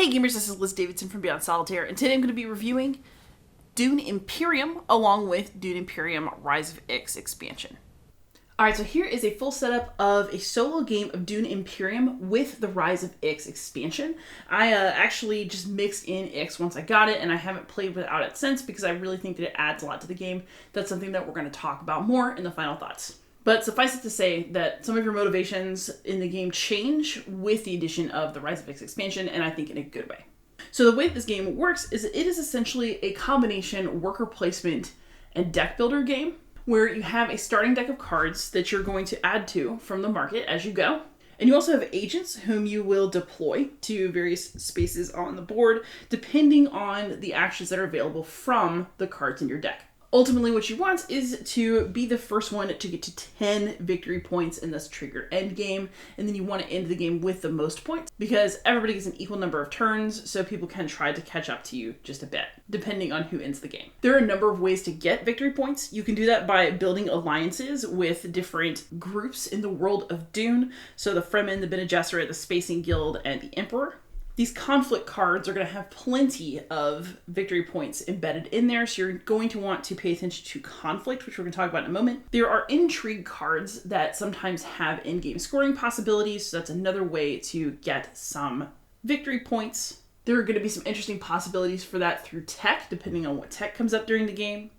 Hey gamers, this is Liz Davidson from Beyond Solitaire, and today I'm going to be reviewing Dune Imperium along with Dune Imperium Rise of X expansion. Alright, so here is a full setup of a solo game of Dune Imperium with the Rise of X expansion. I actually just mixed in X once I got it, and I haven't played without it since because I really think that it adds a lot to the game. That's something that we're going to talk about more in the final thoughts. But suffice it to say that some of your motivations in the game change with the addition of the Rise of X expansion, and I think in a good way. So the way this game works is it is essentially a combination worker placement and deck builder game where you have a starting deck of cards that you're going to add to from the market as you go. And you also have agents whom you will deploy to various spaces on the board depending on the actions that are available from the cards in your deck. Ultimately, what you want is to be the first one to get to 10 victory points and thus trigger end game. And then you want to end the game with the most points because everybody gets an equal number of turns, so people can try to catch up to you just a bit, depending on who ends the game. There are a number of ways to get victory points. You can do that by building alliances with different groups in the world of Dune. So the Fremen, the Bene Gesserit, the Spacing Guild, and the Emperor. These conflict cards are going to have plenty of victory points embedded in there, so you're going to want to pay attention to conflict, which we're going to talk about in a moment. There are intrigue cards that sometimes have in-game scoring possibilities, so that's another way to get some victory points. There are going to be some interesting possibilities for that through tech, depending on what tech comes up during the game.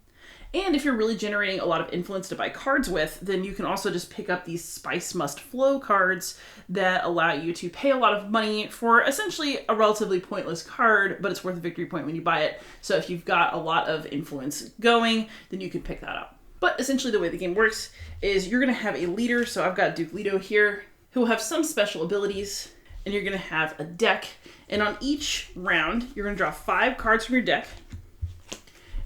And if you're really generating a lot of influence to buy cards with, then you can also just pick up these Spice Must Flow cards that allow you to pay a lot of money for essentially a relatively pointless card, but it's worth a victory point when you buy it. So if you've got a lot of influence going, then you can pick that up. But essentially the way the game works is you're going to have a leader. So I've got Duke Leto here, who will have some special abilities, and you're going to have a deck. And on each round, you're going to draw 5 cards from your deck.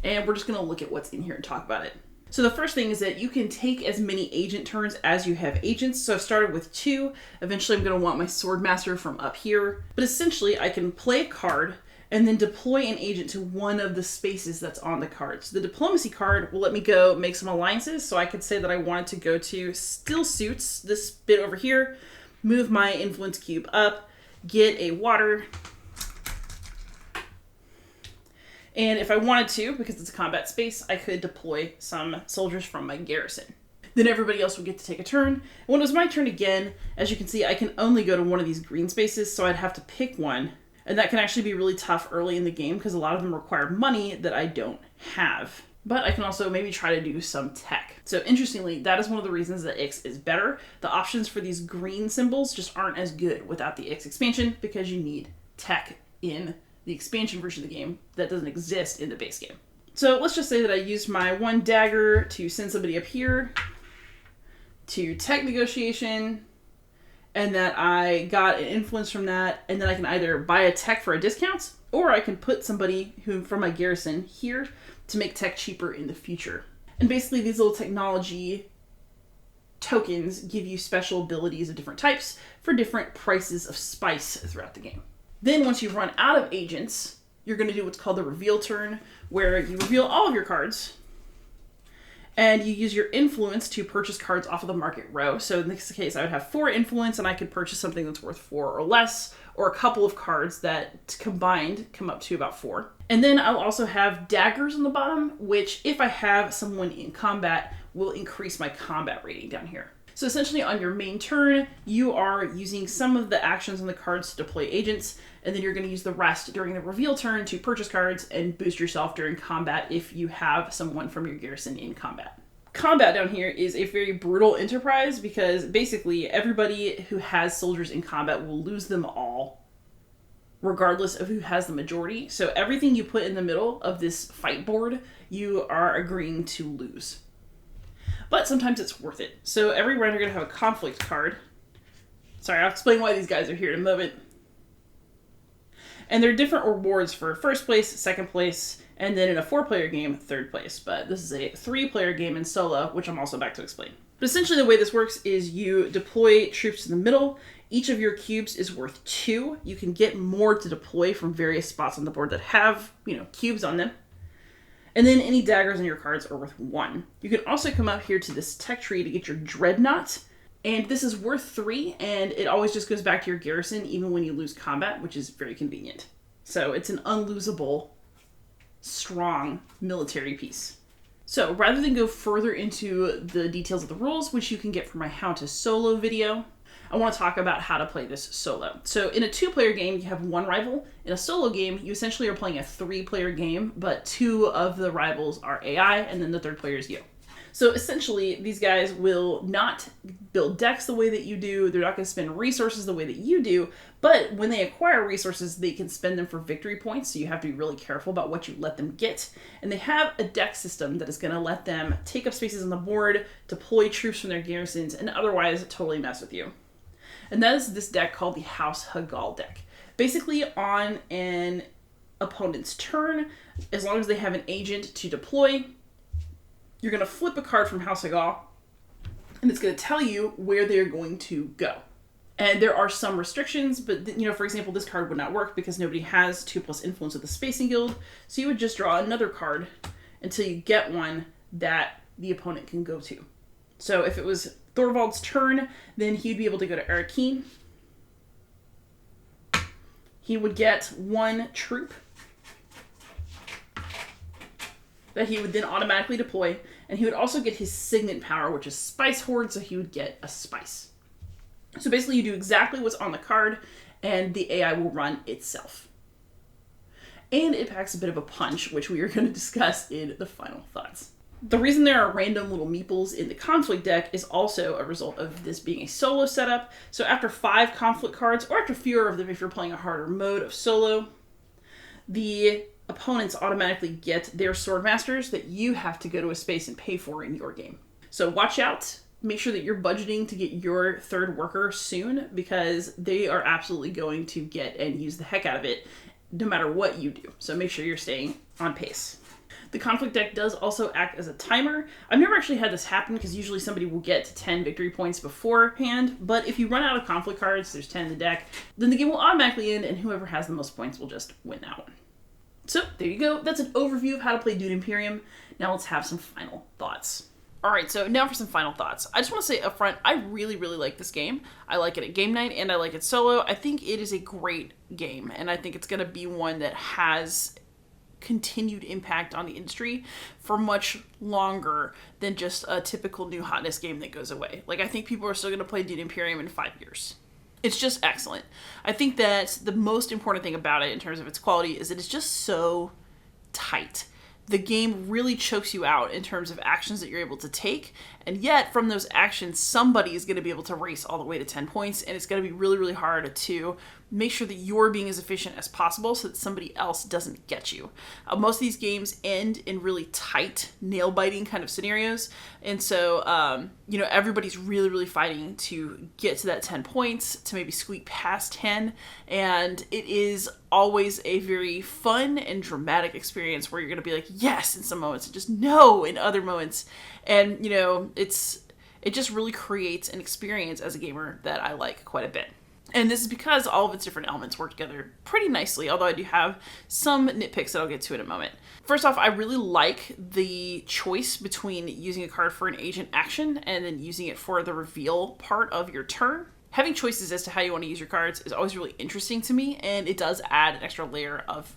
And we're just going to look at what's in here and talk about it. So the first thing is that you can take as many agent turns as you have agents. So I've started with 2. Eventually I'm going to want my Swordmaster from up here. But essentially I can play a card and then deploy an agent to one of the spaces that's on the card. So the Diplomacy card will let me go make some alliances. So I could say that I wanted to go to Still Suits, this bit over here, move my Influence Cube up, get a water. And if I wanted to, because it's a combat space, I could deploy some soldiers from my garrison. Then everybody else would get to take a turn. And when it was my turn again, as you can see, I can only go to one of these green spaces, so I'd have to pick one. And that can actually be really tough early in the game because a lot of them require money that I don't have. But I can also maybe try to do some tech. So interestingly, that is one of the reasons that X is better. The options for these green symbols just aren't as good without the X expansion because you need tech in the expansion version of the game that doesn't exist in the base game. So let's just say that I used my 1 dagger to send somebody up here to tech negotiation, and that I got an influence from that, and then I can either buy a tech for a discount, or I can put somebody who from my garrison here to make tech cheaper in the future. And basically these little technology tokens give you special abilities of different types for different prices of spice throughout the game. Then once you run out of agents, you're going to do what's called the reveal turn, where you reveal all of your cards, and you use your influence to purchase cards off of the market row. So in this case, I would have 4 influence, and I could purchase something that's worth 4 or less, or a couple of cards that combined come up to about 4. And then I'll also have daggers on the bottom, which if I have someone in combat, will increase my combat rating down here. So essentially on your main turn, you are using some of the actions on the cards to deploy agents, and then you're going to use the rest during the reveal turn to purchase cards and boost yourself during combat if you have someone from your garrison in combat. Combat down here is a very brutal enterprise because basically everybody who has soldiers in combat will lose them all, regardless of who has the majority. So everything you put in the middle of this fight board, you are agreeing to lose. But sometimes it's worth it. So every round you're going to have a conflict card. Sorry, I'll explain why these guys are here in a moment. And there are different rewards for first place, second place, and then in a 4-player game, 3rd place. But this is a 3-player game in solo, which I'm also about to explain. But essentially the way this works is you deploy troops to the middle. Each of your cubes is worth 2. You can get more to deploy from various spots on the board that have, cubes on them. And then any daggers on your cards are worth 1. You can also come out here to this tech tree to get your Dreadnought. And this is worth 3, and it always just goes back to your garrison even when you lose combat, which is very convenient. So it's an unlosable, strong military piece. So rather than go further into the details of the rules, which you can get from my How to Solo video, I want to talk about how to play this solo. So in a 2-player game, you have 1 rival. In a solo game, you essentially are playing a 3-player game, but 2 of the rivals are AI, and then the 3rd player is you. So essentially, these guys will not build decks the way that you do. They're not going to spend resources the way that you do. But when they acquire resources, they can spend them for victory points. So you have to be really careful about what you let them get. And they have a deck system that is going to let them take up spaces on the board, deploy troops from their garrisons, and otherwise totally mess with you. And that is this deck called the House Hagal deck. Basically, on an opponent's turn, as long as they have an agent to deploy, you're going to flip a card from House Hagal, and it's going to tell you where they're going to go. And there are some restrictions, but, for example, this card would not work because nobody has 2+ influence of the Spacing Guild, so you would just draw another card until you get one that the opponent can go to. So if it was Thorvald's turn, then he'd be able to go to Arakeen. He would get 1 troop that he would then automatically deploy, and he would also get his signet power, which is Spice Horde, so he would get a spice. So basically you do exactly what's on the card, and the AI will run itself. And it packs a bit of a punch, which we are going to discuss in the final thoughts. The reason there are random little meeples in the conflict deck is also a result of this being a solo setup. So after 5 conflict cards, or after fewer of them if you're playing a harder mode of solo, the opponents automatically get their sword masters that you have to go to a space and pay for in your game. So watch out. Make sure that you're budgeting to get your 3rd worker soon, because they are absolutely going to get and use the heck out of it no matter what you do. So make sure you're staying on pace. The conflict deck does also act as a timer. I've never actually had this happen because usually somebody will get to 10 victory points beforehand, but if you run out of conflict cards, there's 10 in the deck, then the game will automatically end and whoever has the most points will just win that one. So there you go. That's an overview of how to play Dune Imperium. Now let's have some final thoughts. All right, so now for some final thoughts. I just want to say up front, I really, really like this game. I like it at game night and I like it solo. I think it is a great game, and I think it's going to be one that has continued impact on the industry for much longer than just a typical new hotness game that goes away. Like, I think people are still going to play Dune Imperium in 5 years. It's just excellent. I think that the most important thing about it in terms of its quality is that it's just so tight. The game really chokes you out in terms of actions that you're able to take, and yet from those actions somebody is going to be able to race all the way to 10 points, and it's going to be really, really hard to make sure that you're being as efficient as possible so that somebody else doesn't get you. Most of these games end in really tight, nail-biting kind of scenarios, and so everybody's really, really fighting to get to that 10 points, to maybe squeak past 10, and it is always a very fun and dramatic experience where you're going to be like, yes, in some moments, and just no in other moments. And, it just really creates an experience as a gamer that I like quite a bit. And this is because all of its different elements work together pretty nicely, although I do have some nitpicks that I'll get to in a moment. First off, I really like the choice between using a card for an agent action and then using it for the reveal part of your turn. Having choices as to how you want to use your cards is always really interesting to me, and it does add an extra layer of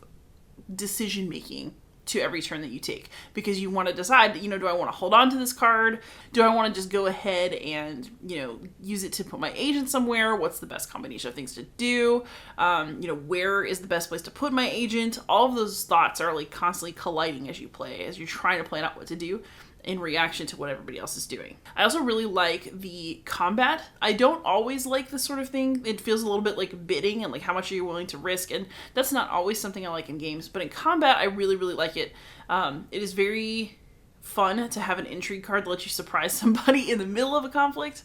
decision making to every turn that you take, because you want to decide, do I want to hold on to this card? Do I want to just go ahead and, use it to put my agent somewhere? What's the best combination of things to do? Where is the best place to put my agent? All of those thoughts are like constantly colliding as you play, as you're trying to plan out what to do in reaction to what everybody else is doing. I also really like the combat. I don't always like this sort of thing. It feels a little bit like bidding and like how much are you willing to risk, and that's not always something I like in games, but in combat I really, really like it. It is very fun to have an intrigue card that lets you surprise somebody in the middle of a conflict.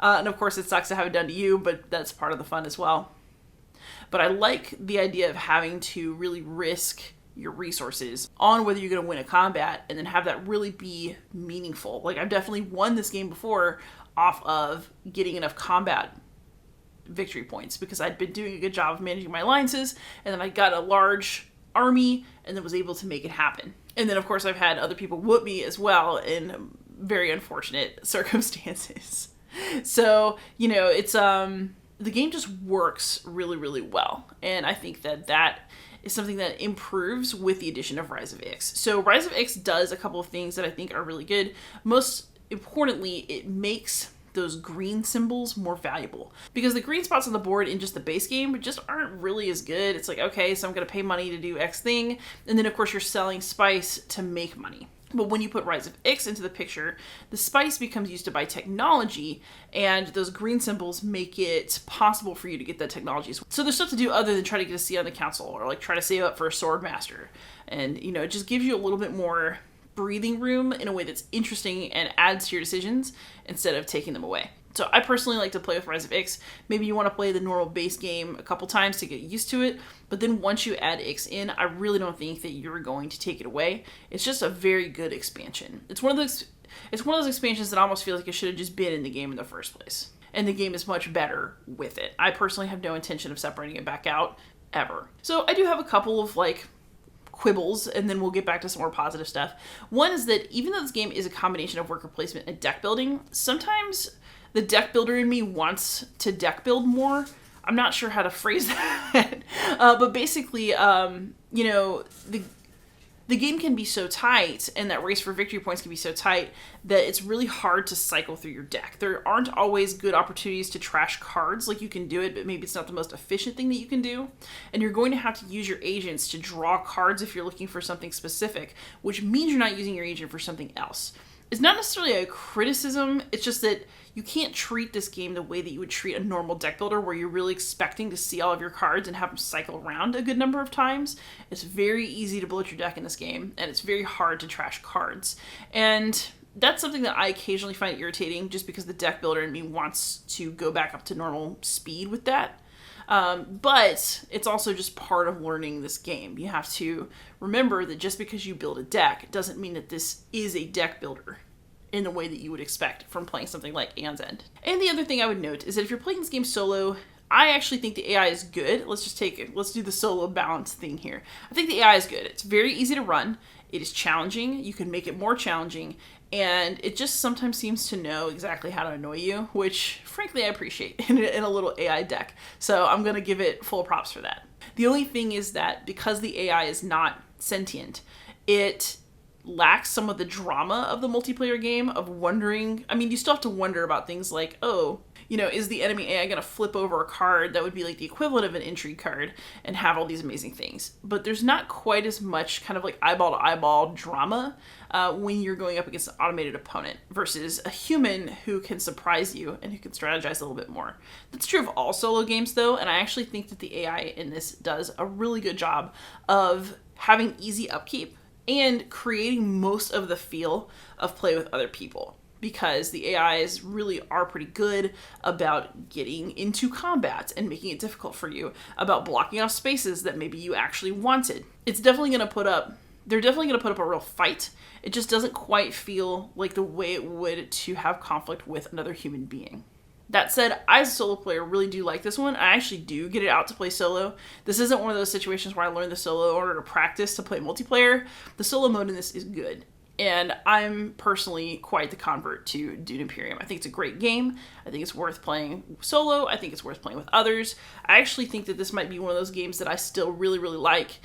And of course it sucks to have it done to you, but that's part of the fun as well. But I like the idea of having to really risk your resources on whether you're going to win a combat and then have that really be meaningful. Like, I've definitely won this game before off of getting enough combat victory points because I'd been doing a good job of managing my alliances, and then I got a large army and then was able to make it happen. And then of course I've had other people whoop me as well in very unfortunate circumstances. So, it's the game just works really, really well. And I think that is something that improves with the addition of Rise of Ix. So Rise of Ix does a couple of things that I think are really good. Most importantly, it makes those green symbols more valuable, because the green spots on the board in just the base game just aren't really as good. It's like, okay, so I'm going to pay money to do X thing, and then of course you're selling spice to make money. But when you put Rise of Ix into the picture, the spice becomes used to buy technology, and those green symbols make it possible for you to get that technology. So there's stuff to do other than try to get a seat on the council, or like try to save up for a sword master. And, it just gives you a little bit more breathing room in a way that's interesting and adds to your decisions instead of taking them away. So I personally like to play with Rise of Ix. Maybe you want to play the normal base game a couple times to get used to it, but then once you add Ix in, I really don't think that you're going to take it away. It's just a very good expansion. It's one of those expansions that almost feels like it should have just been in the game in the first place. And the game is much better with it. I personally have no intention of separating it back out ever. So I do have a couple of quibbles, and then we'll get back to some more positive stuff. One is that even though this game is a combination of worker placement and deck building, sometimes the deck builder in me wants to deck build more. I'm not sure how to phrase that. But basically, the game can be so tight, and that race for victory points can be so tight, that it's really hard to cycle through your deck. There aren't always good opportunities to trash cards. You can do it, but maybe it's not the most efficient thing that you can do. And you're going to have to use your agents to draw cards if you're looking for something specific, which means you're not using your agent for something else. It's not necessarily a criticism, it's just that you can't treat this game the way that you would treat a normal deck builder, where you're really expecting to see all of your cards and have them cycle around a good number of times. It's very easy to bloat your deck in this game, and it's very hard to trash cards. And that's something that I occasionally find irritating, just because the deck builder in me wants to go back up to normal speed with that. But it's also just part of learning this game. You have to remember that just because you build a deck doesn't mean that this is a deck builder in the way that you would expect from playing something like Aeon's End. And the other thing I would note is that if you're playing this game solo, I actually think the AI is good. Let's do the solo balance thing here. I think the AI is good. It's very easy to run. It is challenging. You can make it more challenging. And it just sometimes seems to know exactly how to annoy you, which frankly I appreciate in a little AI deck. So I'm going to give it full props for that. The only thing is that because the AI is not sentient, it lacks some of the drama of the multiplayer game of wondering. I mean, you still have to wonder about things like, is the enemy AI going to flip over a card that would be like the equivalent of an intrigue card and have all these amazing things? But there's not quite as much kind of like eyeball to eyeball drama when you're going up against an automated opponent versus a human who can surprise you and who can strategize a little bit more. That's true of all solo games though, and I actually think that the AI in this does a really good job of having easy upkeep and creating most of the feel of play with other people, because the AIs really are pretty good about getting into combat and making it difficult for you, about blocking off spaces that maybe you actually wanted. They're definitely going to put up a real fight. It just doesn't quite feel like the way it would to have conflict with another human being. That said, I as a solo player really do like this one. I actually do get it out to play solo. This isn't one of those situations where I learned the solo in order to practice to play multiplayer. The solo mode in this is good. And I'm personally quite the convert to Dune Imperium. I think it's a great game. I think it's worth playing solo. I think it's worth playing with others. I actually think that this might be one of those games that I still really, really like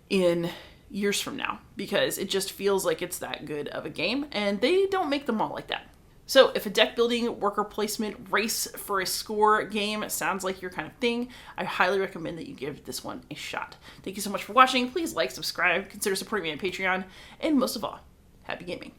in years from now, because it just feels like it's that good of a game, and they don't make them all like that. So if a deck building, worker placement, race for a score game sounds like your kind of thing, I highly recommend that you give this one a shot. Thank you so much for watching. Please like, subscribe, consider supporting me on Patreon, and most of all, happy gaming.